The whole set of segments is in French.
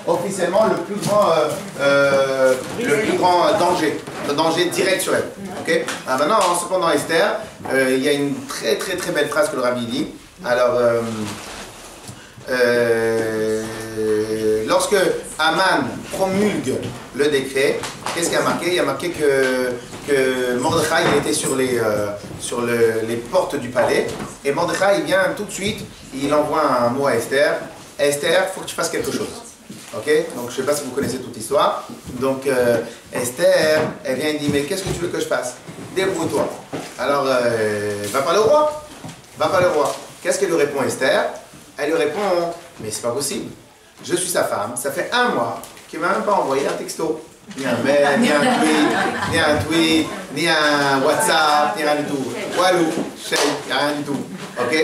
officiellement le plus grand danger, le danger direct sur elle. Ok. Alors maintenant, cependant, Esther, il y a une très belle phrase que le rabbi dit. Alors, lorsque Haman promulgue le décret, qu'est-ce qu'il y a marqué? Il y a marqué que Mordechai il était sur les portes du palais, et Mordechai il vient tout de suite, il envoie un mot à Esther. Esther, il faut que tu fasses quelque chose. Ok? Donc je ne sais pas si vous connaissez toute l'histoire. Donc Esther, elle vient et dit, mais qu'est-ce que tu veux que je fasse? Débrouille-toi. Alors, va parler au roi. Va parler au roi. Qu'est-ce qu'elle lui répond, Esther? Elle lui répond, mais c'est pas possible. Je suis sa femme, ça fait 1 mois qu'il ne m'a même pas envoyé un texto. Ni un mail, ni un tweet, ni un WhatsApp, ni rien du tout. Walou, Sheikh, il n'y a rien du tout. Ok?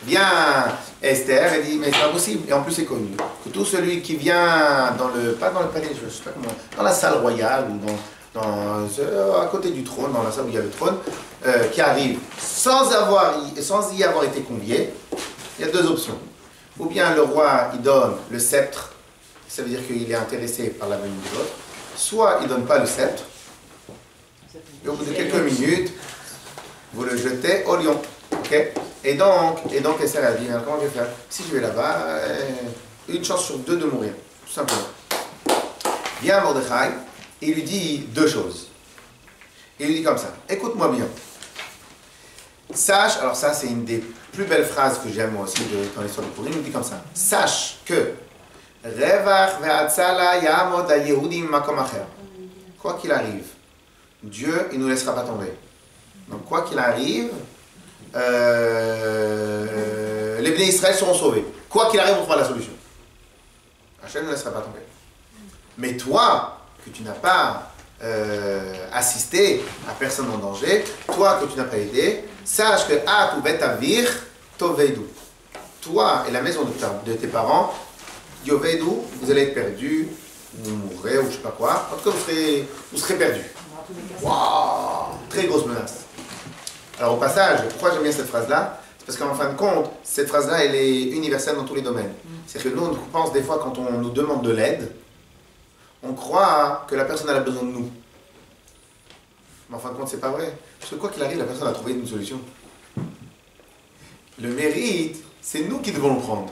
Vient Esther, elle dit, mais c'est pas possible. Et en plus, c'est connu que tout celui qui vient pas dans le palais, je sais pas comment, dans la salle royale ou à côté du trône, dans la salle où il y a le trône, qui arrive sans y avoir été convié, il y a 2 options. Ou bien le roi, il donne le sceptre, ça veut dire qu'il est intéressé par la venue de l'autre. Soit il ne donne pas le sceptre, et au bout de quelques minutes, vous le jetez au lion. Okay? Et donc Esther a dit, comment je vais faire? Si je vais là-bas, une chance sur 2 de mourir, tout simplement. Vient Mordechai, et il lui dit 2 choses. Il lui dit comme ça, écoute-moi bien. Sache, alors ça c'est une des plus belles phrases que j'aime moi aussi dans l'histoire de Purim, il dit comme ça, sache que quoi qu'il arrive, Dieu, il ne nous laissera pas tomber. Donc, quoi qu'il arrive, les bénis Israël seront sauvés. Quoi qu'il arrive, on trouvera la solution. Hachem ne nous laissera pas tomber. Mais toi, que tu n'as pas assisté à personne en danger, toi que tu n'as pas aidé, sache que At ou Bet Avir Tovedu. Toi et la maison de tes parents, Yovedu, vous allez être perdus, vous mourrez ou je ne sais pas quoi. En tout cas, vous serez perdus. Waouh, très grosse menace. Alors au passage, pourquoi j'aime bien cette phrase-là? C'est parce qu'en fin de compte, cette phrase-là, elle est universelle dans tous les domaines. C'est-à-dire que nous, on pense des fois quand on nous demande de l'aide, on croit que la personne a besoin de nous. Mais en fin de compte, c'est pas vrai. Parce que quoi qu'il arrive, la personne a trouvé une solution. Le mérite, c'est nous qui devons le prendre.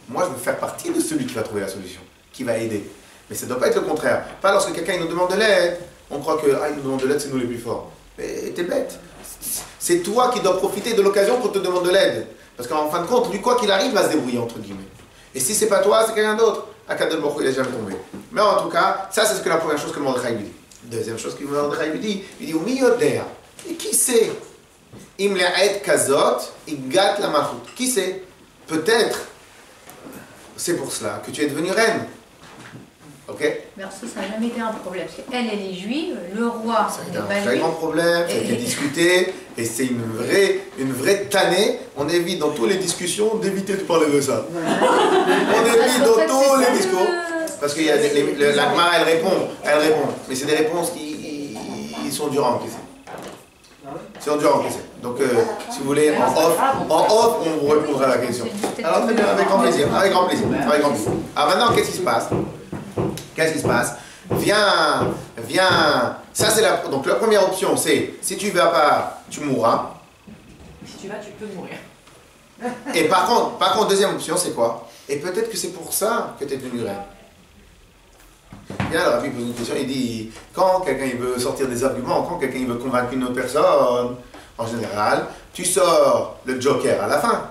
Moi, je veux faire partie de celui qui va trouver la solution, qui va aider. Mais ça ne doit pas être le contraire. Pas lorsque quelqu'un nous demande de l'aide, on croit que il nous demande de l'aide, c'est nous les plus forts. Mais t'es bête. C'est toi qui dois profiter de l'occasion pour te demander de l'aide. Parce qu'en fin de compte, lui, quoi qu'il arrive, il va se débrouiller, entre guillemets. Et si c'est pas toi, c'est quelqu'un d'autre. Akadel Baruch Hu, il n'est jamais tombé. Mais en tout cas, ça, c'est la première chose que Mordechai lui dit. Deuxième chose que Mordechai lui dit, Umi Yodea. Et qui sait? Im le'ed kazot, igat la malchut. Qui sait? Peut-être, c'est pour cela que tu es devenue reine. Ok? Mais alors ça n'a jamais été un problème. Parce qu'elle, elle est juive, le roi n'est pas juif. C'est un grand problème, ça a été discuté, et c'est une vraie tannée. On évite dans toutes les discussions d'éviter de parler de ça. On évite dans tous les discours. Parce que la Gemara, elle répond. Mais c'est des réponses qui sont dures à encaisser. C'est dur à encaisser. Donc, si vous voulez, en off, on vous répondra à la question. Alors, très bien, avec grand plaisir. Alors maintenant, qu'est-ce qui se passe? Viens. Ça, c'est donc la première option, c'est si tu ne vas pas, tu mourras. Si tu vas, tu peux mourir. Et par contre, deuxième option, c'est quoi? Et peut-être que c'est pour ça que tu es devenu reine. Bien, alors, il pose une question, il dit, quand quelqu'un il veut sortir des arguments, quand quelqu'un il veut convaincre une autre personne, en général, tu sors le joker à la fin.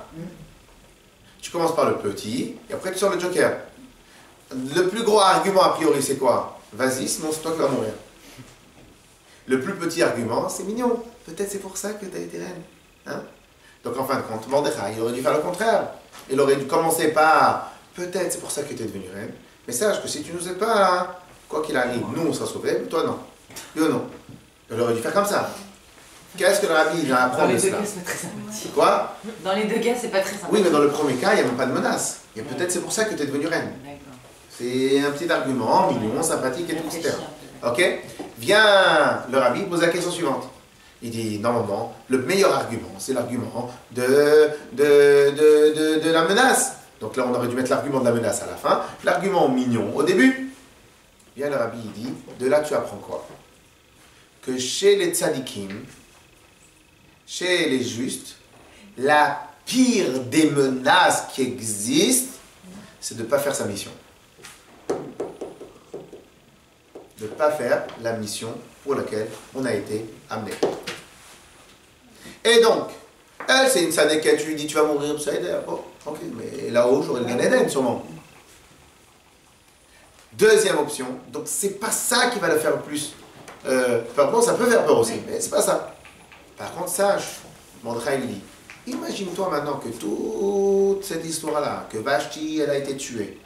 Tu commences par le petit, et après tu sors le joker. Le plus gros argument, a priori, c'est quoi? Vas-y, sinon c'est toi qui vas mourir. Le plus petit argument, c'est mignon. Peut-être c'est pour ça que tu as été reine. Hein? Donc en fin de compte, Mordechai, il aurait dû faire le contraire. Il aurait dû commencer par, peut-être c'est pour ça que tu es devenue reine. Mais sache que si tu ne nous aides pas, hein, quoi qu'il arrive, nous on sera sauvés, mais toi non. Yo non. Il aurait dû faire comme ça. Qu'est-ce que le rabbi il a appris de cela? Dans les 2 cas, c'est pas très sympathique. Quoi? Dans les 2 cas, c'est pas très sympathique. Oui, mais dans le premier cas, il n'y a même pas de menace. Et peut-être c'est pour ça que tu es devenue reine. C'est un petit argument, mignon, sympathique et tout, etc. Ok? Viens, le rabbi pose la question suivante. Il dit, normalement, le meilleur argument, c'est l'argument de la menace. Donc là, on aurait dû mettre l'argument de la menace à la fin. L'argument mignon au début. Bien, le rabbi, il dit, de là, tu apprends quoi? Que chez les tzadikim, chez les justes, la pire des menaces qui existent, c'est de ne pas faire sa mission. De ne pas faire la mission pour laquelle on a été amené. Et donc, elle, c'est une sadéquette, tu lui dis, tu vas mourir, ça aide, bon, tranquille, mais là-haut, j'aurai le Gan Eden, sûrement. Deuxième option, donc c'est pas ça qui va le faire le plus peur. Bon, ça peut faire peur aussi, mais c'est pas ça. Par contre, sache, Mordechai lui dit, imagine-toi maintenant que toute cette histoire-là, que Vashti, elle a été tuée,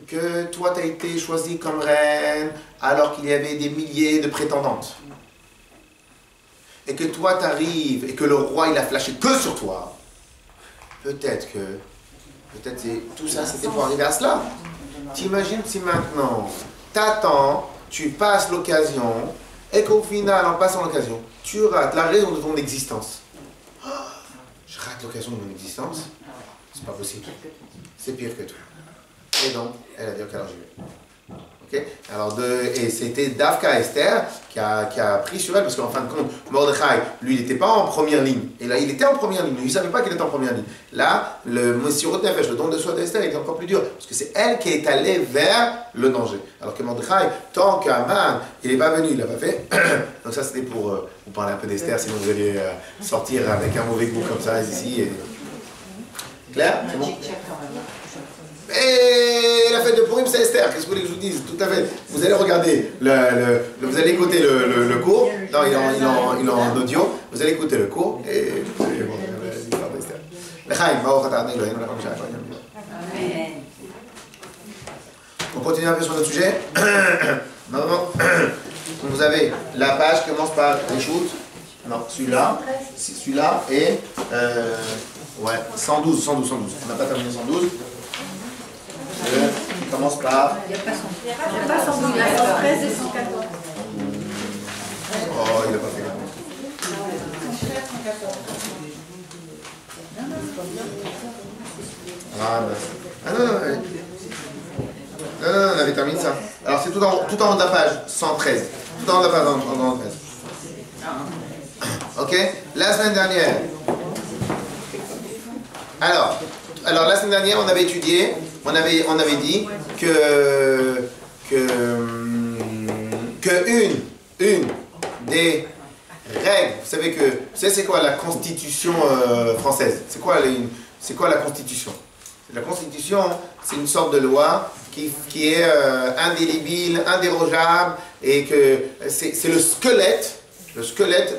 que toi, tu as été choisie comme reine, alors qu'il y avait des milliers de prétendantes, et que toi, tu arrives, et que le roi, il a flashé que sur toi, peut-être tout ça, c'était pour arriver à cela. T'imagines si maintenant, t'attends, tu passes l'occasion, et qu'au final, en passant l'occasion, tu rates la raison de ton existence. Oh, je rate l'occasion de mon existence? C'est pas possible. C'est pire que tout. Et donc, elle a dit, ok, alors j'y vais. Okay? Alors et c'était Davka Esther qui a pris sur elle, parce qu'en fin de compte, Mordechai, lui, il n'était pas en première ligne. Et là, il était en première ligne, il ne savait pas qu'il était en première ligne. Là, le Messirot Nefesh, le don de soi d'Esther, était encore plus dur, parce que c'est elle qui est allée vers le danger. Alors que Mordechai, tant qu'Aman, il n'est pas venu, il l'a pas fait. Donc ça, c'était pour vous parler un peu d'Esther, sinon vous allez sortir avec un mauvais goût comme ça, ici. Et... Claire? C'est bon? Et la fête de Purim, c'est Esther. Qu'est-ce que vous voulez que je vous dise? Tout à fait. Vous allez regarder, vous allez écouter le cours. Non, il est en audio. Vous allez écouter le cours. Et bon, l'histoire d'Esther. On continue un peu sur notre sujet. Maintenant, vous avez la page qui commence par les shoots. Non, celui-là et ouais, 112. On n'a pas terminé 112. Il commence par... Il n'y a pas 112, il y a 113 et 114. Oh, il n'a pas fait gaffe. Non, on avait terminé ça. Alors c'est tout en haut de la page, 113. Tout en haut de la page, 113. Ok? La semaine dernière. Alors la semaine dernière, on avait étudié, on avait dit que une des règles, vous savez c'est quoi la Constitution française? C'est quoi la Constitution? La Constitution, c'est une sorte de loi qui est indélébile, indérogeable, et que c'est le squelette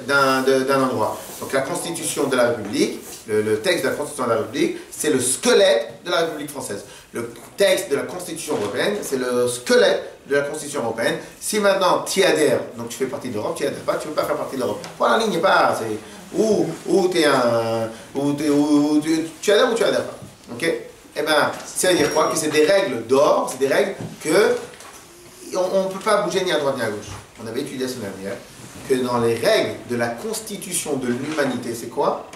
d'un endroit. Donc la Constitution de la République, le texte de la Constitution de la République, c'est le squelette de la République française. Le texte de la Constitution européenne, c'est le squelette de la Constitution européenne. Si maintenant tu y adhères, donc tu fais partie de l'Europe, tu n'y adhères pas, tu ne peux pas faire partie de l'Europe. Voilà, la ligne n'est pas, c'est tu adhères ou tu adhères pas. Ok? Eh bien, ça veut dire quoi? Que c'est des règles d'or, c'est des règles que on ne peut pas bouger ni à droite ni à gauche. On avait étudié la semaine dernière que dans les règles de la constitution de l'humanité, c'est quoi?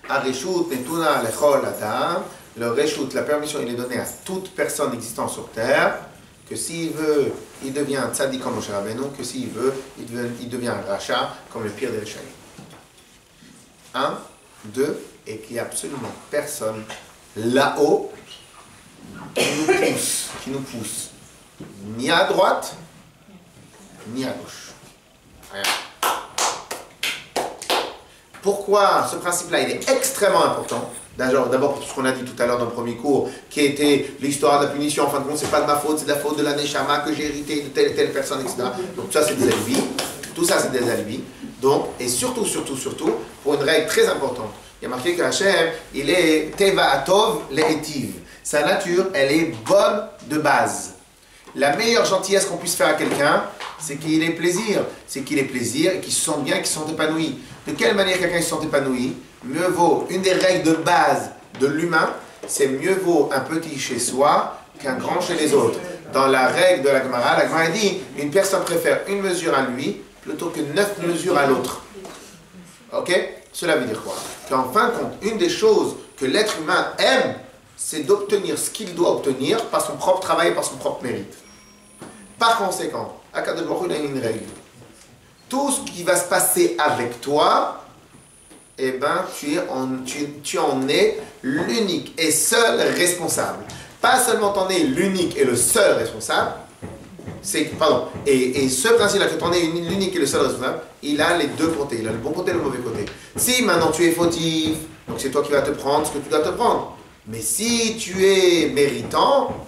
Areshut netuna lechol adam. Le reshut, la permission, il est donné à toute personne existant sur terre, que s'il veut, il devient un tzaddik comme Moshe Rabbeinu, que s'il veut, il devient un rachat comme le pire des rachats. 1, 2, et qu'il n'y a absolument personne là-haut qui nous pousse, ni à droite, ni à gauche. Rien. Pourquoi ce principe-là, il est extrêmement important? D'abord pour ce qu'on a dit tout à l'heure dans le premier cours, qui était l'histoire de la punition. En fin de compte, c'est pas de ma faute, c'est de la faute de la Neshama que j'ai hérité de telle et telle personne, etc. Donc ça, c'est des alibis. Tout ça, c'est des alibis. Donc, et surtout, pour une règle très importante. Il y a marqué que Hachem, il est Teva Atov Le'etiv. Sa nature, elle est bonne de base. La meilleure gentillesse qu'on puisse faire à quelqu'un, c'est qu'il ait plaisir. C'est qu'il ait plaisir et qu'il se sente bien, qu'il se sente épanoui. De quelle manière quelqu'un se sent épanoui? Mieux vaut, une des règles de base de l'humain, c'est mieux vaut un petit chez soi qu'un grand chez les autres. Dans la règle de la Gemara dit, une personne préfère une mesure à lui plutôt que 9 mesures à l'autre. Ok? Cela veut dire quoi? Qu'en fin de compte, une des choses que l'être humain aime, c'est d'obtenir ce qu'il doit obtenir par son propre travail et par son propre mérite. Par conséquent, Akadosh Baruch Hu, il a une règle. Tout ce qui va se passer avec toi, eh ben, tu en es l'unique et seul responsable. Pas seulement tu en es l'unique et le seul responsable, et ce principe-là, que tu en es l'unique et le seul responsable, il a les deux côtés, il a le bon côté et le mauvais côté. Si maintenant tu es fautif, donc c'est toi qui vas te prendre ce que tu dois te prendre. Mais si tu es méritant,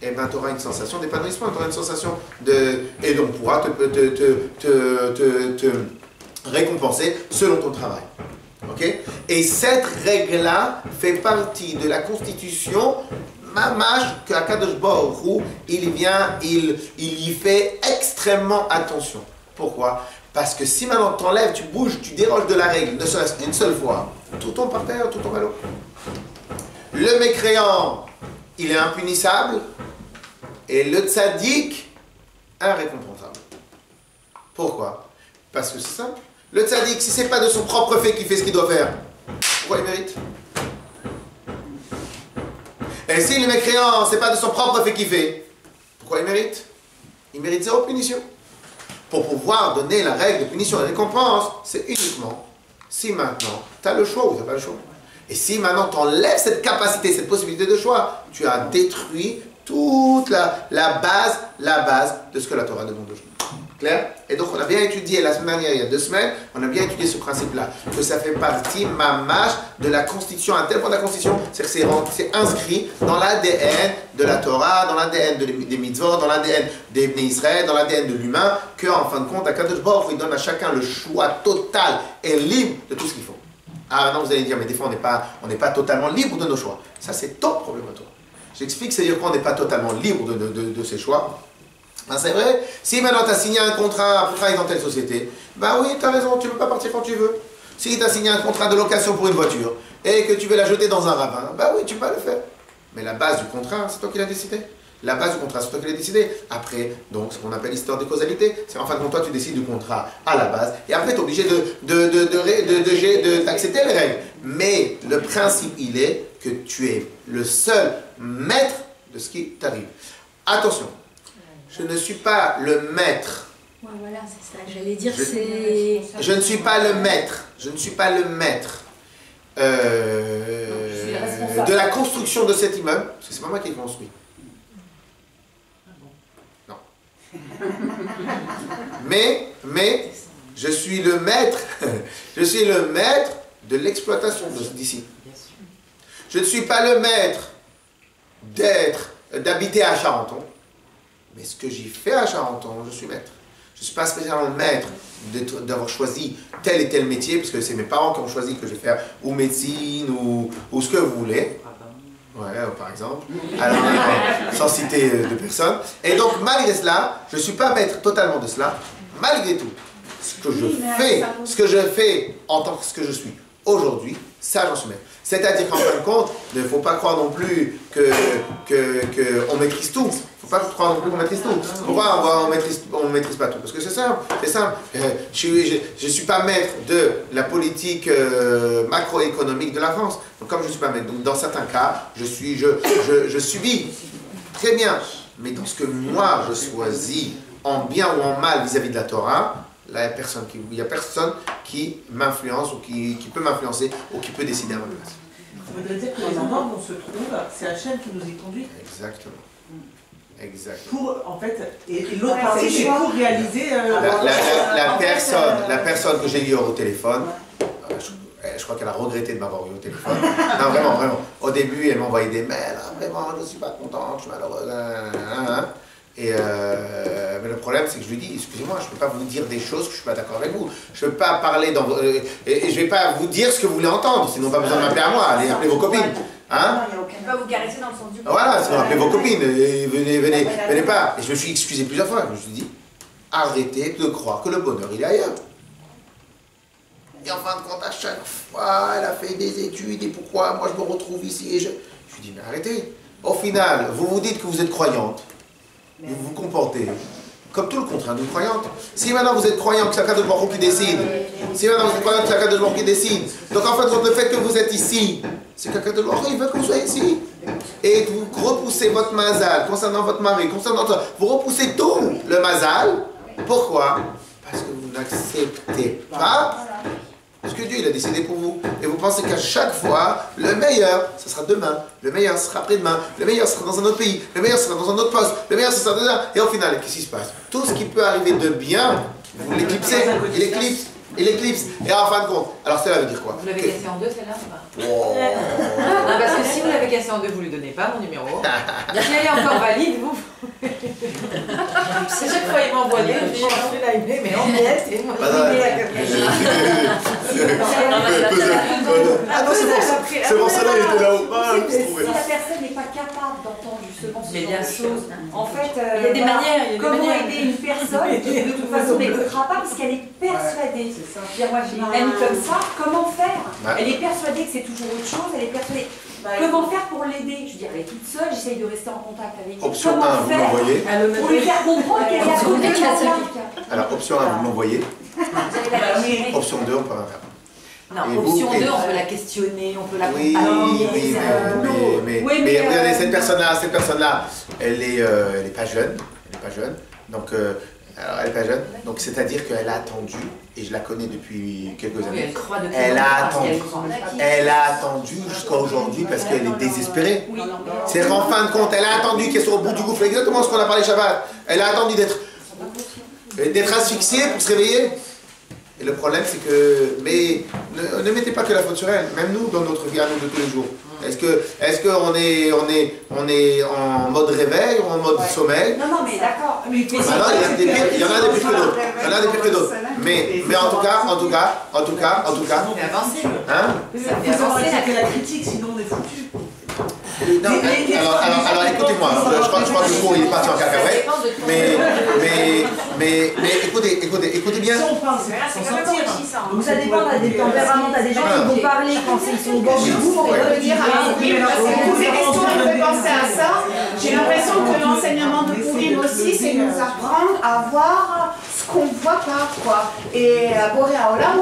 eh ben, tu auras une sensation d'épanouissement, tu auras une sensation de... Et donc, pourras te récompenser selon ton travail. Ok? Et cette règle-là fait partie de la constitution mamash que Akadosh Baruch Hu, il y fait extrêmement attention. Pourquoi? Parce que si maintenant tu t'enlèves, tu bouges, tu déroges de la règle, ne serait-ce qu'une seule fois, tout tombe par terre, tout tombe à l'eau. Le mécréant, il est impunissable, et le tzaddik, irrécompensable. Pourquoi? Parce que c'est simple. Le tzaddik, si ce n'est pas de son propre fait qu'il fait ce qu'il doit faire, pourquoi il mérite? Et si le mécréant, ce n'est pas de son propre fait qu'il fait, pourquoi il mérite? Il mérite zéro punition. Pour pouvoir donner la règle de punition et de récompense, c'est uniquement si maintenant tu as le choix ou tu n'as pas le choix. Et si maintenant tu enlèves cette capacité, cette possibilité de choix, tu as détruit toute la base de ce que la Torah demande aujourd'hui. Clair? Et donc on a bien étudié la semaine dernière, il y a 2 semaines, on a bien étudié ce principe-là, que ça fait partie, mamash, de la constitution, à tel point de la constitution, c'est que c'est inscrit dans l'ADN de la Torah, dans l'ADN des mitzvot, dans l'ADN des Bnei Israël, dans l'ADN de l'humain, qu'en fin de compte, Akadosh Baruch Hu, il donne à chacun le choix total et libre de tout ce qu'il faut. Ah maintenant vous allez dire, mais des fois on n'est pas totalement libre de nos choix. Ça c'est ton problème à toi. J'explique, c'est-à-dire qu'on n'est pas totalement libre de ses choix. Ben c'est vrai, si maintenant tu as signé un contrat pour travailler dans telle société, ben oui, tu as raison, tu ne peux pas partir quand tu veux. Si tu as signé un contrat de location pour une voiture et que tu veux la jeter dans un ravin, ben oui, tu peux le faire. Mais la base du contrat, c'est toi qui l'as décidé. La base du contrat, c'est toi qui l'as décidé. Après, donc, ce qu'on appelle l'histoire de causalité, c'est en fin de compte, toi, tu décides du contrat à la base. Et après, tu es obligé d'accepter les règles. Mais le principe, il est que tu es le seul maître de ce qui t'arrive. Attention, je ne suis pas le maître. Ouais, voilà, c'est ça. J'allais dire, c'est... Je ne suis pas le maître. Je ne suis pas le maître de la construction de cet immeuble. Parce que c'est pas moi qui ai construit. Non. Mais, je suis le maître. Je suis le maître de l'exploitation d'ici. Je ne suis pas le maître d'habiter à Charenton. Mais ce que j'ai fait à Charenton, je suis maître. Je ne suis pas spécialement maître d'avoir choisi tel et tel métier, parce que c'est mes parents qui ont choisi que je vais faire ou médecine ou ce que vous voulez. Ouais, par exemple. Alors, sans citer de personne. Et donc, malgré cela, je ne suis pas maître totalement de cela. Malgré tout, ce que je fais en tant que ce que je suis aujourd'hui, ça j'en suis maître. C'est-à-dire qu'en fin de compte, il ne faut pas croire non plus qu'on maîtrise tout. Il ne faut pas croire non plus qu'on maîtrise tout. Pourquoi on ne maîtrise pas tout? Parce que c'est simple. Je ne suis pas maître de la politique macroéconomique de la France. Donc comme je ne suis pas maître, donc dans certains cas, je subis. Très bien. Mais dans ce que moi je choisis, en bien ou en mal vis-à-vis de la Torah, là, il n'y a personne qui m'influence ou qui peut m'influencer ou qui peut décider à ma place. Ça veut dire que les endroits où on se trouve, c'est Hachem qui nous y conduit. Exactement. Exactement. Pour, en fait, et l'autre partie, c'est pour réaliser... La personne que j'ai eue au téléphone, je crois qu'elle a regretté de m'avoir eu au téléphone. Non, vraiment, vraiment. Au début, elle m'envoyait des mails. Ah, vraiment, je ne suis pas contente, je suis malheureuse. Mais le problème, c'est que je lui dis, excusez-moi, je ne peux pas vous dire des choses que je ne suis pas d'accord avec vous. Je ne peux pas parler et je ne vais pas vous dire ce que vous voulez entendre, sinon pas besoin de m'appeler à moi, allez appeler vos copines. Hein? On ne peut pas vous caresser dans le sens du poil. Voilà, sinon appelez vos copines, venez pas. Et je me suis excusé plusieurs fois, je me suis dit, arrêtez de croire que le bonheur, il est ailleurs. Et en fin de compte, à chaque fois, elle a fait des études, et pourquoi moi je me retrouve ici, et je lui dis, mais arrêtez. Au final, vous vous dites que vous êtes croyante, vous vous comportez comme tout le contraire d'une croyante. Si maintenant vous êtes croyant que c'est Akadosh Baruch Hu qui décide, si maintenant vous êtes croyant que c'est Akadosh Baruch Hu qui décide, donc en fait, le fait que vous êtes ici, c'est qu'Akadosh Baruch Hu, il veut que vous soyez ici. Et vous repoussez votre mazal concernant votre mari, concernant toi, vous repoussez tout le mazal. Pourquoi? Parce que vous n'acceptez pas ce que Dieu il a décidé pour vous. Et vous pensez qu'à chaque fois, le meilleur, ce sera demain, le meilleur sera après-demain, le meilleur sera dans un autre pays, le meilleur sera dans un autre poste, le meilleur sera dans un... Et au final, qu'est-ce qui se passe? Tout ce qui peut arriver de bien, vous l'éclipsez, il éclipse. Et en fin de compte, alors cela veut dire quoi? Vous l'avez cassé en deux celle-là ou pas? Oh. Non, parce que si vous l'avez cassé en deux, vous lui donnez pas mon numéro. Si elle est encore valide, vous... C'est chaque fois il m'envoie des je la mais en miettes et moi Ah non, c'est bon, celle-là il était là-haut. Si la personne n'est pas capable d'entendre justement ce genre de choses, en fait, il y a des manières. comment aider une personne qui de toute façon n'écoutera pas parce qu'elle est persuadée. Moi j'ai une amie comme ça, comment faire? Elle est persuadée que c'est toujours autre chose, elle est persuadée. Comment faire pour l'aider? Je veux dire, elle est toute seule, j'essaye de rester en contact avec elle. Option 1, comment vous faire l'envoyez. pour lui faire comprendre qu'elle est à côté de la plaque? Alors, option 1, vous l'envoyez. Option 2, on peut rien faire. Non, option 2, on peut la questionner, on peut la Oui, mais regardez, cette personne-là, elle est pas jeune. Donc, alors, elle est pas jeune. Donc, c'est-à-dire qu'elle a attendu, et je la connais depuis quelques années. Elle a attendu jusqu'à aujourd'hui parce qu'elle est désespérée. C'est qu'en fin de compte, elle a attendu qu'elle soit au bout du gouffre. Exactement ce qu'on a parlé Shabbat. Elle a attendu d'être asphyxiée pour se réveiller. Et le problème, c'est que... Mais ne mettez pas que la faute sur elle. Même nous, dans notre vie à nous de tous les jours. Est-ce qu'on est en mode réveil ou en mode sommeil? Non, mais d'accord. Il y en a des pires que d'autres. Mais en tout cas. C'est avancé. Hein? Vous aurez la critique, sinon on est foutus. Non, alors écoutez-moi, je crois que le cours il est parti en cacahuète, mais écoutez bien. Si on parle, c'est pour s'en sortir. Donc ça dépend des tempéraments, t'as des gens qui vont parler quand ils sont au bord du gouffre. Ces questions me fait penser à ça. J'ai l'impression que l'enseignement de Pourim aussi, c'est nous apprendre à voir ce qu'on ne voit pas, quoi. Et Boré Haolam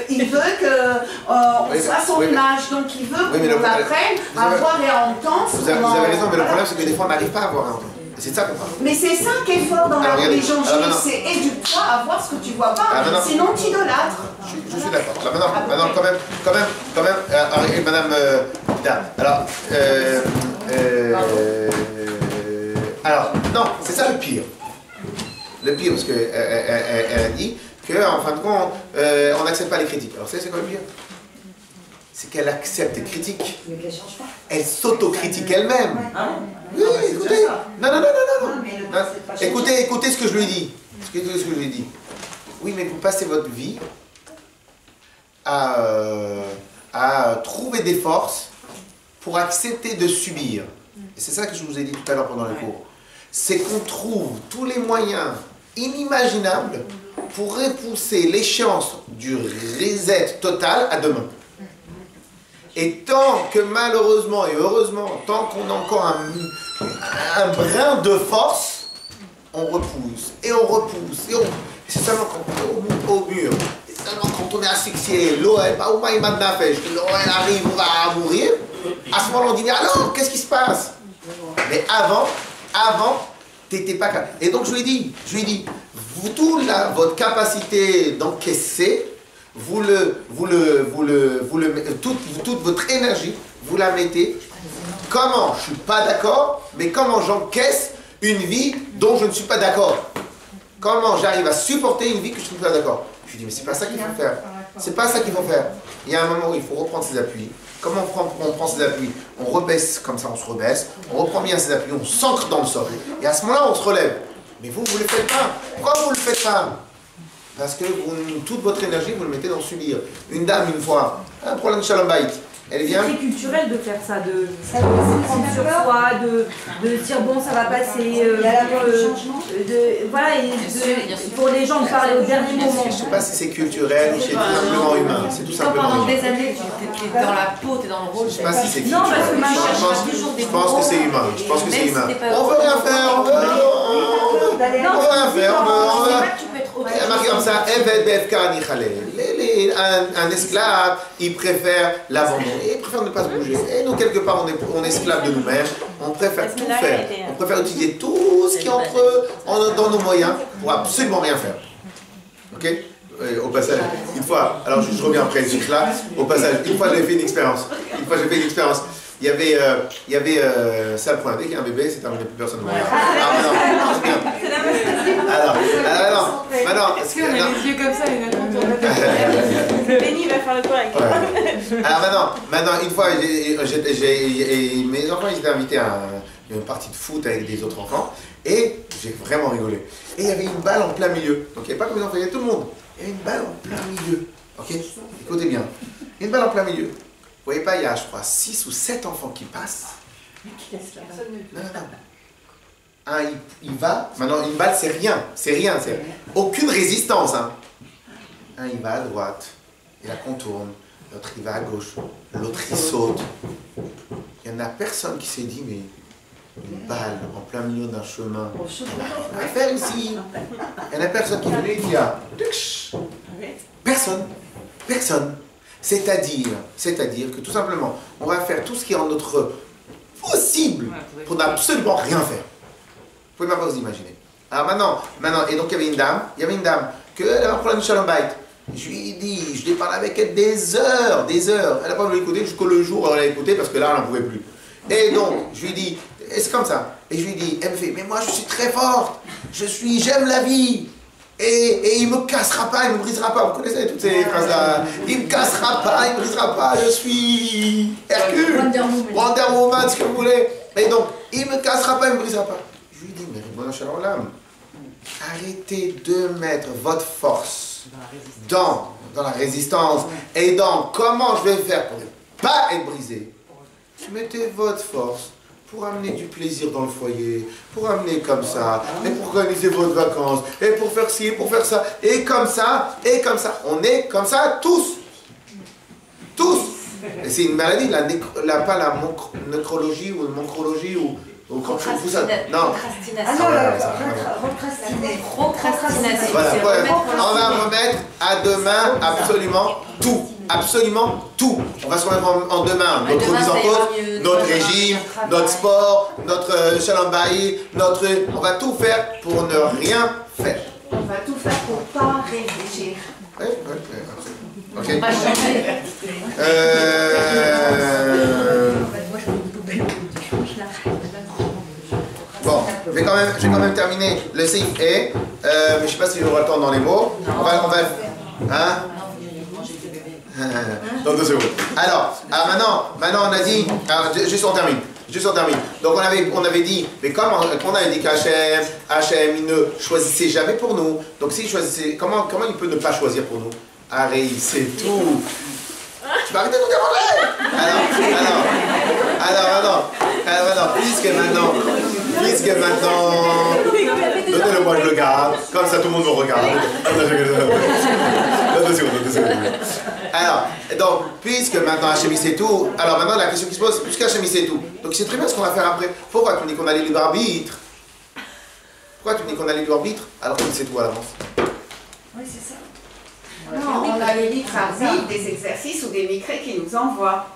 il veut qu'on soit son image, donc il veut qu'on apprenne à voir et à entendre. Vous avez raison, mais le problème c'est que des fois on n'arrive pas à voir et à entendre. C'est ça qu'on parle. Mais c'est ça qui est fort dans la religion juive, c'est éduque-toi à voir ce que tu vois pas, sinon tu idolâtres. Je suis d'accord. Maintenant, quand même, madame alors, non, c'est ça le pire. Le pire, parce qu'elle a dit qu'en fin de compte, on n'accepte pas les critiques. Alors, c'est quoi le pire? C'est qu'elle accepte les critiques. Mais qu'elle change pas. Elle s'autocritique elle-même. Oui, écoutez. Non. Écoutez ce que je lui dis. Oui, mais vous passez votre vie à trouver des forces pour accepter de subir. Et c'est ça que je vous ai dit tout à l'heure pendant le cours. C'est qu'on trouve tous les moyens inimaginables pour repousser l'échéance du reset total à demain. Et tant que malheureusement et heureusement, tant qu'on a encore un brin de force, on repousse, et on repousse, c'est seulement quand on est au mur, c'est seulement quand on est asphyxié, l'eau elle arrive, on va mourir, à ce moment-là on dit, mais alors, qu'est-ce qui se passe? Mais avant, t'étais pas capable. Et donc je lui ai dit, vous, votre capacité d'encaisser, toute votre énergie, vous la mettez. Comment? Je ne suis pas d'accord, mais comment j'encaisse une vie dont je ne suis pas d'accord? Comment j'arrive à supporter une vie que je ne suis pas d'accord? Je lui dis, mais c'est pas ça qu'il faut faire. C'est pas ça qu'il faut faire. Il y a un moment où il faut reprendre ses appuis. Comment on prend ses appuis? On rebaisse comme ça, on se rebaisse. On reprend bien ses appuis, on s'ancre dans le sol. Et à ce moment-là, on se relève. Mais vous ne le faites pas. Pourquoi vous ne le faites pas? Parce que toute votre énergie, vous le mettez dans subir. Une dame, une fois, un problème de shalom bayit. Elle vient. C'est très culturel de faire ça, de se prendre sur soi, de dire bon, ça va passer. Voilà, pour les gens de parler au dernier moment. Je ne sais pas si c'est culturel ou c'est tout simplement humain. C'est tout simplement pendant humain. des années, tu es dans la peau, tu es dans le rôle. Je ne sais pas si c'est Non, culturel. parce que Je pense que c'est humain. Je pense que c'est humain. On veut rien faire. On va rien faire. Il y a marqué comme ça, un esclave, il préfère l'abandon, il préfère ne pas se bouger. Et nous, quelque part, on est esclave de nous-mêmes, on préfère tout faire, on préfère utiliser tout ce qui est dans nos moyens pour absolument rien faire. Ok? Au passage, une fois, alors je reviens après le truc là, au passage, une fois j'ai fait une expérience. Il y avait ça le point. Dès qu'il y a un bébé, c'est terminé, plus personne ne va rien. Ah non, c'est bien. Alors, maintenant. Est-ce qu'on a les yeux comme ça, il a Benny va faire le correct. Alors maintenant, une fois, mes enfants ils étaient invités à une partie de foot avec des autres enfants, et j'ai vraiment rigolé. Et il y avait une balle en plein milieu. Donc il n'y avait pas comme les enfants, il y avait tout le monde. Il y avait une balle en plein milieu. Ok? Écoutez bien. Une balle en plein milieu. Vous voyez pas, il y a, je crois, 6 ou 7 enfants qui passent. Non. Il va. Maintenant, une balle, c'est rien. C'est aucune résistance. Hein. Un, il va à droite, il la contourne. L'autre, il va à gauche. L'autre, il saute. Il n'y en a personne qui s'est dit, mais une balle en plein milieu d'un chemin. À faire ici. Il n'y en a personne qui venait dire. Personne. C'est-à-dire que tout simplement, on va faire tout ce qui est en notre possible pour n'absolument rien faire. Vous pouvez même pas vous imaginer. Alors maintenant, et donc il y avait une dame, qu'elle avait un problème de shalom bayit. Je lui ai dit, je l'ai parlé avec elle des heures. Elle n'a pas voulu écouter jusqu'au jour où elle a écouté parce que là, elle n'en pouvait plus. Et donc, je lui ai dit, et c'est comme ça. Et je lui ai dit, elle me fait, mais moi je suis très forte, j'aime la vie. Et il ne me cassera pas, il ne me brisera pas. Vous connaissez toutes ces phrases-là. Il ne me cassera pas, il ne me brisera pas. Je suis Hercule, Wonder Woman, ce que vous voulez. Et donc, il ne me cassera pas, il ne me brisera pas. Je lui dis, mais Ribono Shel Olam, arrêtez de mettre votre force dans la résistance et dans comment je vais faire pour ne pas être brisé. Mettez votre force pour amener du plaisir dans le foyer, pour amener comme ça, et pour organiser votre vacances, et pour faire ci, pour faire ça, et comme ça. On est comme ça tous. Et c'est une maladie, pas la nécrologie ou la moncrologie ou quand je fous ça. Non. Procrastination. Voilà, on va remettre à demain absolument tout. Absolument tout. On va se remettre en demain notre mise en cause, notre régime, notre sport, notre shalom bayit, on va tout faire pour ne rien faire. On va tout faire pour pas réfléchir. Oui. Ok. Bon, je vais quand même terminer le CIF mais je ne sais pas si j'aurai le temps dans les mots. On va hein? Dans 2 secondes. Alors maintenant on a dit, juste on termine. Donc on avait dit, mais comme on avait dit qu'Hachem, il ne choisissait jamais pour nous. Donc s'il choisissait, comment il peut ne pas choisir pour nous? Arrête, c'est tout. Tu vas arrêter de nous déranger. Alors, puisque maintenant, donnez-le-moi, je le garde, comme ça tout le monde me regarde. 2 secondes. Alors, donc, puisque maintenant Hachem sait tout, alors maintenant la question qui se pose, puisque Hachem sait tout, donc c'est très bien ce qu'on va faire après. Pourquoi tu me dis qu'on a les libre arbitre? Alors qu'il sait tout à l'avance? Oui, c'est ça. Non, on a les litres arbitres, des exercices ou des micrés qui nous envoient.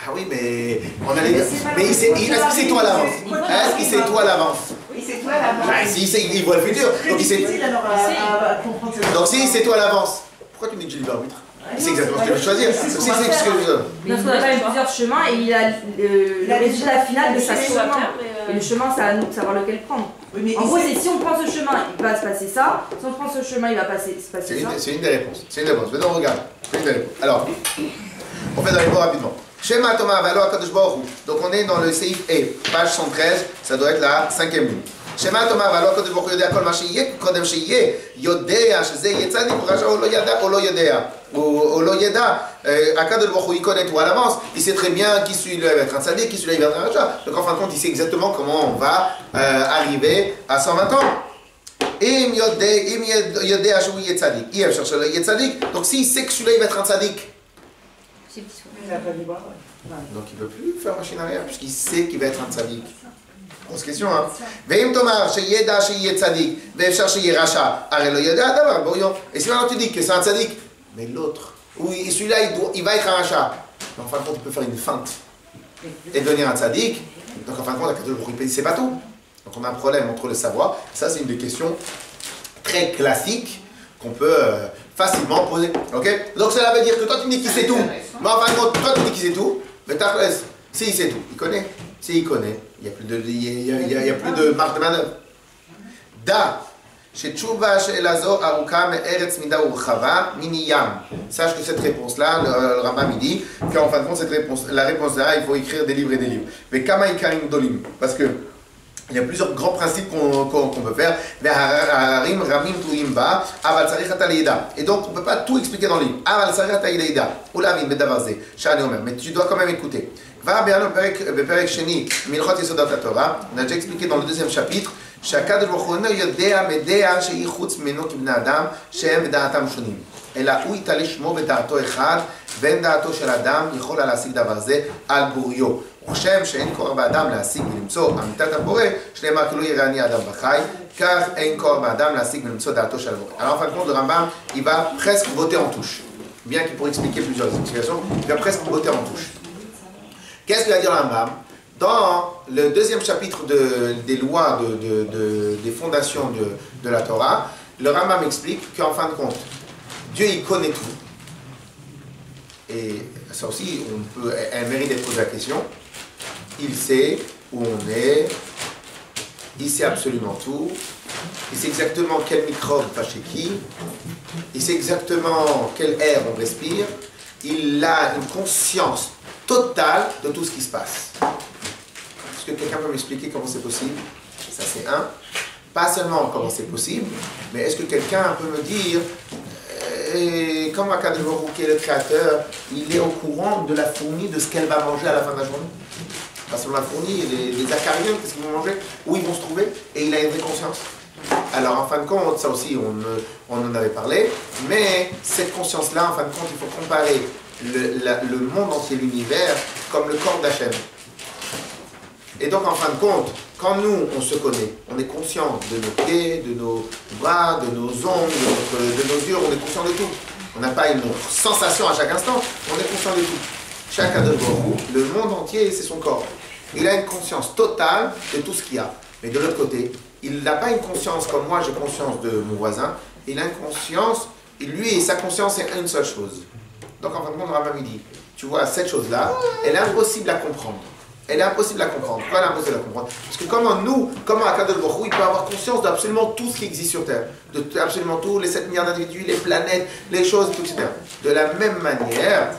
Ah oui, mais on a les... Mais est-ce qu'il sait tout à l'avance? Est-ce qu'il sait tout à l'avance? Oui, c'est toi à l'avance. Il voit le futur. Donc il sait... Donc s'il sait tout à l'avance, pourquoi tu me dis que j'ai libre arbitre? C'est exactement ce que je veux choisir. C'est ce que je veux. Parce qu'on a quand même plusieurs chemins et il a le résultat final de chaque chemin. Et le chemin, c'est à nous de savoir lequel prendre. En gros, c'est si on prend ce chemin, il va se passer ça. Si on prend ce chemin, il va se passer ça. C'est une des réponses. Maintenant, on regarde. Alors, on fait dans les mots rapidement. Shema Thomas Valo Akadosh Baruch Hu. Donc on est dans le Seif E, page 113, ça doit être la 5e ligne. Shema Thomas Valo Akadosh Baruch Hu Yodea Kol Ma Sheyeh Kodem Sheyeh Yodea Sheze Yetzadik ou Raja Olo Yada Olo Yodea Olo Yeda Akadosh Baruch Hu il connaît tout à l'avance, il sait très bien qui celui-là va être un Tzadik, qui celui-là va être un Raja. Donc en fin de compte il sait exactement comment on va arriver à 120 ans. Im Yodea Shou Yetzadik, il va chercher le Yetzadik, donc s'il sait que celui-là il va être un Tzadik, donc il ne peut plus faire machine arrière puisqu'il sait qu'il va être un tzaddik. Grosse question, hein. Veim tomar, sheyeda, sheyed tzadik, ve'efshar sheyed racha, arelo yeda, davar, boyon. Et si maintenant tu dis que c'est un tzadik, mais l'autre, oui, celui-là, il va être un racha. En fin de compte, il peut faire une feinte et devenir un tzadik. Donc en fin de compte, c'est pas tout. Donc on a un problème entre le savoir. Ça, c'est une des questions très classiques qu'on peut facilement poser. Ok? Donc cela veut dire que toi, tu me dis qu'il sait tout. Mais en fin de compte, toi, tu me dis qu'il sait tout. Mais t'as si il sait tout, il connaît. Si il connaît, il n'y a plus de marge de manœuvre. Da, chez Tchouba, chez Elazo, Aruka, Eretz Mida Urchava, Miniyam. Sache que cette réponse-là, le Rambam il dit qu'en fin de compte, la réponse-là, il faut écrire des livres et des livres. Mais Kama Ikarim Dolim, parce que il y a plusieurs grands principes qu'on peut faire. Et donc, on ne peut pas tout expliquer dans le livre. Mais tu dois quand même écouter. On a déjà expliqué dans le deuxième chapitre. אלא הוא יתעלה שמו ודעתו אחד, ואין דעתו של אדם יכולה להשיג דבר זה על בוריו. הוא חושב שאין כוח באדם להשיג ולמצוא אמיתת הבורא, שנאמר כי לא יראה אני אדם בחי, כך אין כוח באדם להשיג ולמצוא דעתו של הבורא. Alors en fin de compte, le Rambam, il va presque botter en touche. Bien qu'il pourrait expliquer plusieurs explications, il va presque botter en touche. Qu'est-ce qu'il va dire le Rambam? Dans le deuxième chapitre des lois, des fondations de la Torah, le Rambam explique qu'en fin de compte, Dieu, il connaît tout. Et ça aussi, elle mérite d'être posée la question. Il sait où on est. Il sait absolument tout. Il sait exactement quel microbe va chez qui. Il sait exactement quel air on respire. Il a une conscience totale de tout ce qui se passe. Est-ce que quelqu'un peut m'expliquer comment c'est possible? Ça, c'est un. Pas seulement comment c'est possible, mais est-ce que quelqu'un peut me dire... Et comme Akadosh Baruch Hu, qui est le créateur, il est au courant de la fourmi, de ce qu'elle va manger à la fin de la journée. Parce que la fourmi, les acariens, qu'est-ce qu'ils vont manger, où ils vont se trouver, et il a une vraie conscience. Alors en fin de compte, ça aussi on en avait parlé, mais cette conscience-là, en fin de compte, il faut comparer le monde entier, l'univers, comme le corps d'Hachem. Et donc en fin de compte, quand nous, on se connaît, on est conscient de nos pieds, de nos bras, de nos ongles, de nos yeux, on est conscient de tout. On n'a pas une sensation à chaque instant, on est conscient de tout. Chaque Akadosh Baruch Hu, le monde entier, c'est son corps. Il a une conscience totale de tout ce qu'il y a. Mais de l'autre côté, il n'a pas une conscience comme moi, j'ai conscience de mon voisin. Il a une conscience, lui et sa conscience, c'est une seule chose. Donc en fin de compte, le Rambam dit, tu vois, cette chose-là, elle est impossible à comprendre. Elle est impossible à comprendre. Pourquoi elle est impossible à comprendre? Parce que comment Akadosh Baruch Hu, il peut avoir conscience d'absolument tout ce qui existe sur Terre. De absolument tout, les 7 milliards d'individus, les planètes, les choses, tout, etc. De la même manière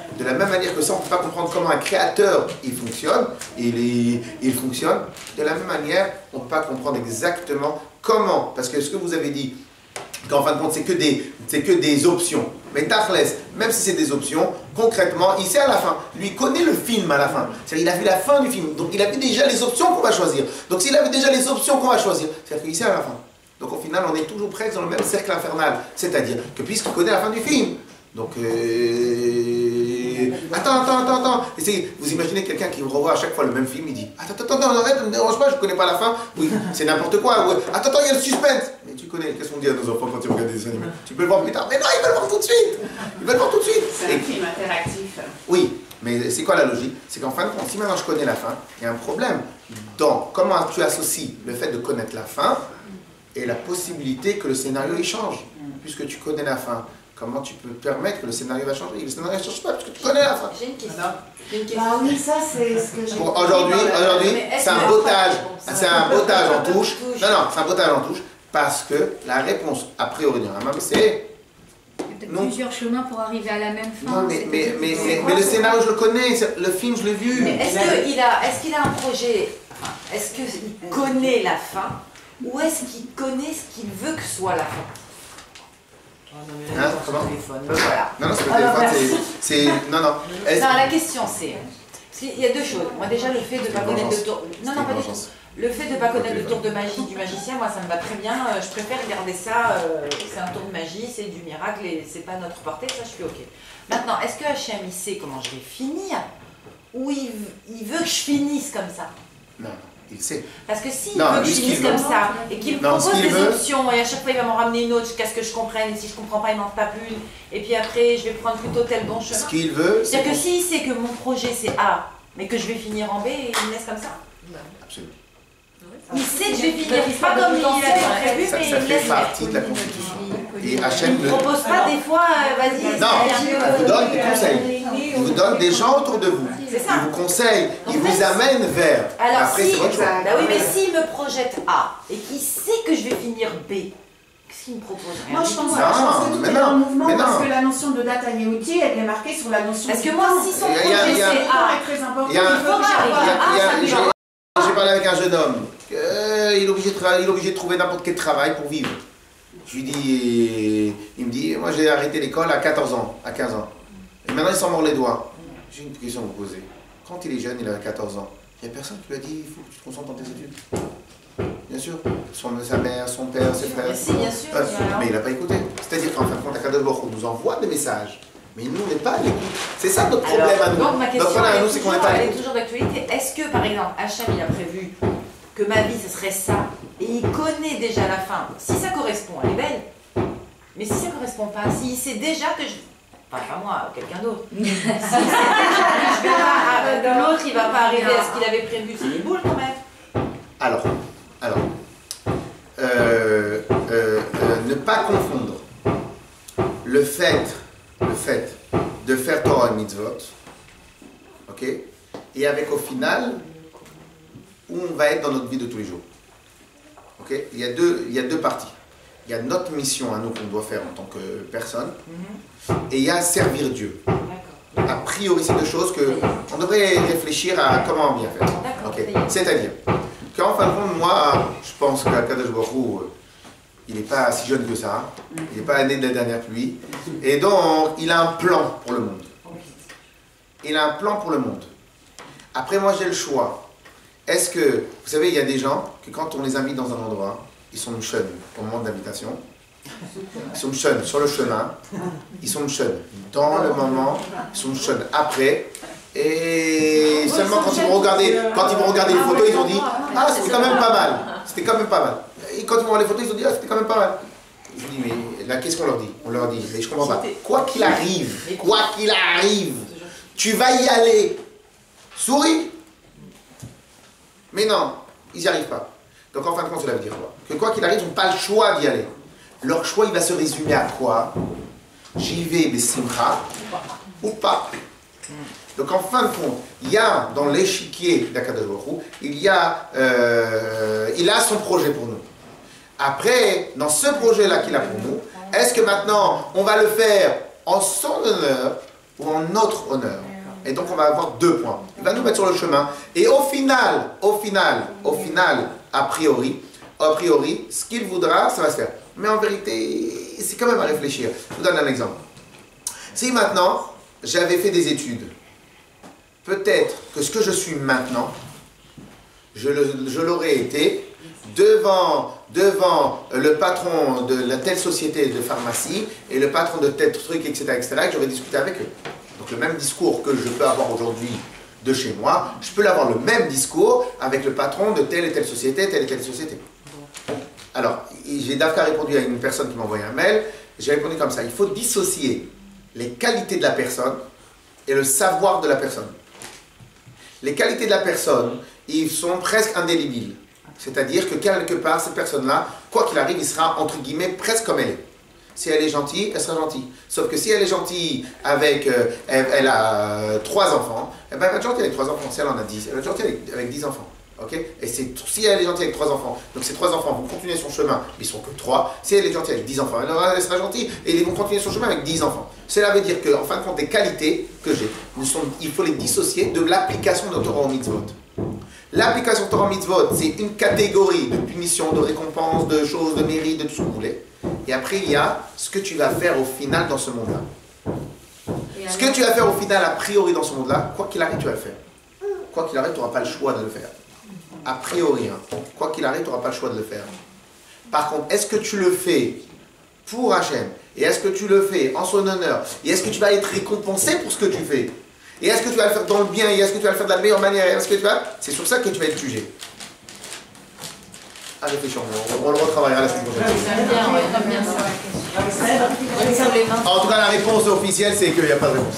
que ça, on ne peut pas comprendre comment un créateur, il fonctionne, il fonctionne. De la même manière, on ne peut pas comprendre exactement comment. Parce que ce que vous avez dit, qu'en fin de compte, c'est que des options. Mais Tachles, même si c'est des options, concrètement, il sait à la fin. Lui, il connaît le film à la fin. C'est-à-dire, il a vu la fin du film. Donc, il a vu déjà les options qu'on va choisir. Donc, s'il a vu déjà les options qu'on va choisir, c'est-à-dire qu'il sait à la fin. Donc, au final, on est toujours presque dans le même cercle infernal. C'est-à-dire que puisqu'il connaît la fin du film, donc, attends. Vous imaginez quelqu'un qui revoit à chaque fois le même film, il dit, attends, arrête, ne me dérange pas, je ne connais pas la fin. Oui, c'est n'importe quoi. Ouais. Attends, il y a le suspense. Mais tu connais, qu'est-ce qu'on dit à nos enfants quand ils regardent des animés? Tu peux le voir plus tard. Mais non, ils veulent le voir tout de suite. C'est un film interactif. Oui, mais c'est quoi la logique? C'est qu'en fin de compte, si maintenant je connais la fin, il y a un problème dans comment tu associes le fait de connaître la fin et la possibilité que le scénario il change. Puisque tu connais la fin, comment tu peux permettre que le scénario va changer? Le scénario ne change pas parce que tu connais la fin. J'ai une question. Ah oui, ça c'est ce que j'ai... Aujourd'hui, c'est un bottage. C'est un bottage en touche. Non, c'est un bottage en touche parce que la réponse, a priori, dans la main, c'est... Il y a plusieurs chemins pour arriver à la même fin. Non, mais le scénario, je le connais. Le film, je l'ai vu. Mais est-ce qu'il a un projet? Est-ce qu'il connaît la fin? Ou est-ce qu'il connaît ce qu'il veut que soit la fin? Comment? Voilà. Non, c'est pas le téléphone, c'est... Non. Non, la question c'est... Il y a deux choses. Moi déjà, le fait de ne pas connaître le tour... Non, pas du tout. Le fait de ne pas connaître le tour de magie du magicien, moi ça me va très bien. Je préfère regarder ça, c'est un tour de magie, c'est du miracle et c'est pas notre portée, ça je suis ok. Maintenant, est-ce que Hachem il sait comment je vais finir? Ou il veut que je finisse comme ça? Non. Il sait. Parce que s'il veut que je finisse comme ça, et qu'il me propose des options, et à chaque fois il va m'en ramener une autre jusqu'à ce que je comprenne, et si je comprends pas, il m'en tape une, et puis après je vais prendre plutôt tel bon chemin. Ce qu'il veut, c'est-à-dire que s'il sait que mon projet c'est A, mais que je vais finir en B, il me laisse comme ça. Absolument. Il sait que je vais finir, pas comme il avait prévu, mais ça il me laisse. fait partie de la Constitution. Et Il ne propose pas des fois, vas-y. Non, il vous donne des conseils. Il vous donne des gens autour de vous. C'est ça. Il vous conseille, il vous amène vers. Alors après, si, c'est votre choix. bah oui, mais s'il me projette A et qu'il sait que je vais finir B, qu'est-ce qu'il me propose? Moi, je pense que tout est en mouvement parce que la notion de data IoT, elle est marquée sur la notion. Parce que moi, si son projet c'est A, est très important. Il faut que j'arrive à A. J'ai parlé avec un jeune homme. Il est obligé de trouver n'importe quel travail pour vivre. Je lui dis, il me dit, moi j'ai arrêté l'école à 14 ans, à 15 ans. Et maintenant il s'en mord les doigts. J'ai une question à vous poser. Quand il est jeune, il a 14 ans, il n'y a personne qui lui a dit, il faut que tu te concentres dans tes études. Bien sûr. Sa mère, son père, ses frères. Si, bien sûr. Mais il n'a pas écouté. C'est-à-dire qu'en fin de compte, Akadosh Baruch Hu nous envoie des messages. Mais nous, on n'est pas à l'écoute. C'est ça notre problème à nous. Donc ma question, à nous, c'est qu'on n'est pas à elle est l'écoute. toujours d'actualité. Est-ce que, par exemple, Hachem, il a prévu que ma vie, ce serait ça, et il connaît déjà la fin? Si ça correspond, elle est belle. Mais si ça ne correspond pas, s'il sait déjà que je... Enfin, pas moi, quelqu'un d'autre. S'il sait déjà que l'autre, il ne va pas arriver à ce qu'il avait prévu, c'est des boules quand même. Alors, ne pas confondre le fait de faire Torah et Mitzvot, ok, et avec au final où on va être dans notre vie de tous les jours. Ok, il y a deux parties. Il y a notre mission à nous qu'on doit faire en tant que personne, et il y a servir Dieu. A priori, c'est deux choses qu'on devrait réfléchir à comment bien faire. Okay. C'est-à-dire qu'en fin de compte, moi, je pense qu'Akadosh Baruch Hu, il n'est pas si jeune que ça, il n'est pas né de la dernière pluie, et donc il a un plan pour le monde. Il a un plan pour le monde. Après, moi, j'ai le choix. Est-ce que, vous savez, il y a des gens que quand on les invite dans un endroit, ils sont jeunes au moment d'invitation, ils sont jeunes sur le chemin, ils sont jeunes dans le moment, ils sont jeunes après, et seulement quand ils vont regarder les photos, ils ont dit « Ah, c'était quand même pas mal, c'était quand même pas mal ». Et quand ils vont voir les photos, ils ont dit « Ah, c'était quand même pas mal ». Je dis « Mais là, qu'est-ce qu'on leur dit ?» On leur dit « Mais je comprends pas, quoi qu'il arrive, tu vas y aller, souris ». Mais non, ils n'y arrivent pas. Donc en fin de compte, cela veut dire quoi? Que quoi qu'il arrive, ils n'ont pas le choix d'y aller. Leur choix, il va se résumer à quoi? J'y vais, mais simcha, ou pas. Donc en fin de compte, il y a dans l'échiquier d'Akadosh Baruch Hu, il a son projet pour nous. Après, dans ce projet-là qu'il a pour nous, est-ce que maintenant, on va le faire en son honneur ou en notre honneur? Et donc on va avoir 2 points. Il va nous mettre sur le chemin. Et au final, a priori, ce qu'il voudra, ça va se faire. Mais en vérité, c'est quand même à réfléchir. Je vous donne un exemple. Si maintenant, j'avais fait des études, peut-être que ce que je suis maintenant, je l'aurais été devant le patron de la telle société de pharmacie et le patron de tel truc, etc., et que j'aurais discuté avec eux. Donc le même discours que je peux avoir aujourd'hui de chez moi, je peux l'avoir le même discours avec le patron de telle et telle société, telle et telle société. Alors, j'ai d'abord répondu à une personne qui m'a envoyé un mail, j'ai répondu comme ça, il faut dissocier les qualités de la personne et le savoir de la personne. Les qualités de la personne, ils sont presque indélébiles. C'est-à-dire que quelque part, cette personne-là, quoi qu'il arrive, il sera entre guillemets presque comme elle est. Si elle est gentille, elle sera gentille. Sauf que si elle est gentille avec, elle a 3 enfants, eh ben, elle va être gentille avec 3 enfants. Si elle en a 10, elle va être gentille avec 10 enfants. Okay? Et si elle est gentille avec 3 enfants, donc ces 3 enfants vont continuer son chemin, mais ils ne sont que 3. Si elle est gentille avec 10 enfants, elle sera gentille et ils vont continuer son chemin avec 10 enfants. Cela veut dire qu'en fin de compte, les qualités que j'ai, il faut les dissocier de l'application de Torah au mitzvot. L'application de Torah au mitzvot, c'est une catégorie de punition, de récompense, de choses, de mérite, de tout ce que vous voulez. Et après, il y a ce que tu vas faire au final dans ce monde-là. Ce que tu vas faire au final, a priori, dans ce monde-là, quoi qu'il arrive, tu vas le faire. Quoi qu'il arrive, tu n'auras pas le choix de le faire. A priori, hein. Quoi qu'il arrive, tu n'auras pas le choix de le faire. Par contre, est-ce que tu le fais pour Hachem? Et est-ce que tu le fais en son honneur? Et est-ce que tu vas être récompensé pour ce que tu fais? Et est-ce que tu vas le faire dans le bien? Et est-ce que tu vas le faire de la meilleure manière? C'est sur ça que tu vas être jugé. à réfléchir. On le retravaillera la semaine prochaine. En tout cas, la réponse officielle, c'est qu'il n'y a pas de réponse.